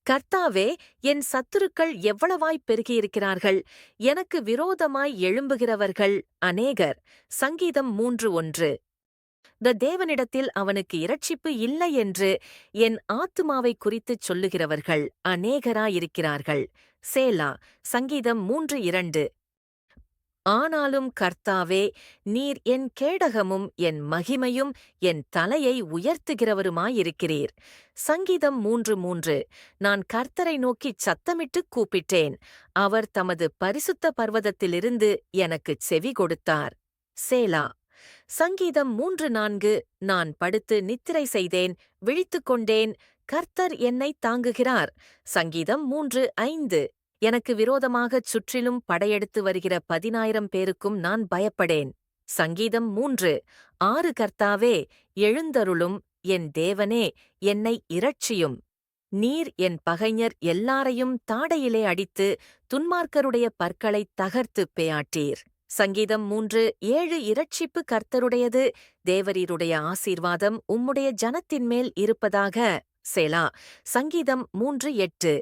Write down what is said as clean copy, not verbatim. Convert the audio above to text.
கர்த்தாவே, என் சத்துருக்கள் எவ்வளவாய் பெருகியிருக்கிறார்கள்! எனக்கு விரோதமாய் எழும்புகிறவர்கள் அநேகர். சங்கீதம் 3:1. தேவனிடத்தில் அவனுக்கு இரட்சிப்பு இல்லை என்று என் ஆத்துமாவைக் குறித்துச் சொல்லுகிறவர்கள் அநேகராயிருக்கிறார்கள். சேலா. சங்கீதம் 3:2. ஆனாலும் கர்த்தாவே, நீர் என் கேடகமும் என் மகிமையும் என் தலையை உயர்த்துகிறவருமாயிருக்கிறீர். சங்கீதம் 3:3. நான் கர்த்தரை நோக்கிச் சத்தமிட்டுக் கூப்பிட்டேன். அவர் தமது பரிசுத்த பர்வதத்திலிருந்து எனக்குச் செவி கொடுத்தார். சேலா. சங்கீதம் 3:4. நான் படுத்து நித்திரை செய்தேன், விழித்துக்கொண்டேன், கர்த்தர் என்னைத் தாங்குகிறார். சங்கீதம் 3:5. எனக்கு விரோதமாகச் சுற்றிலும் படையெடுத்து வருகிற 10,000 பேருக்கும் நான் பயப்படேன். சங்கீதம் 3:6. கர்த்தாவே, எழுந்தருளும், என் தேவனே, என்னை இரட்சியும். நீர் என் பகைஞர் எல்லாரையும் தாடையிலே அடித்து துன்மார்க்கருடைய பற்களைத் தகர்த்துப் பேயாட்டீர். சங்கீதம் 3:7. இரட்சிப்பு கர்த்தருடையது, தேவரீருடைய ஆசீர்வாதம் உம்முடைய ஜனத்தின்மேல் இருப்பதாக. சேலா. சங்கீதம் 3:8.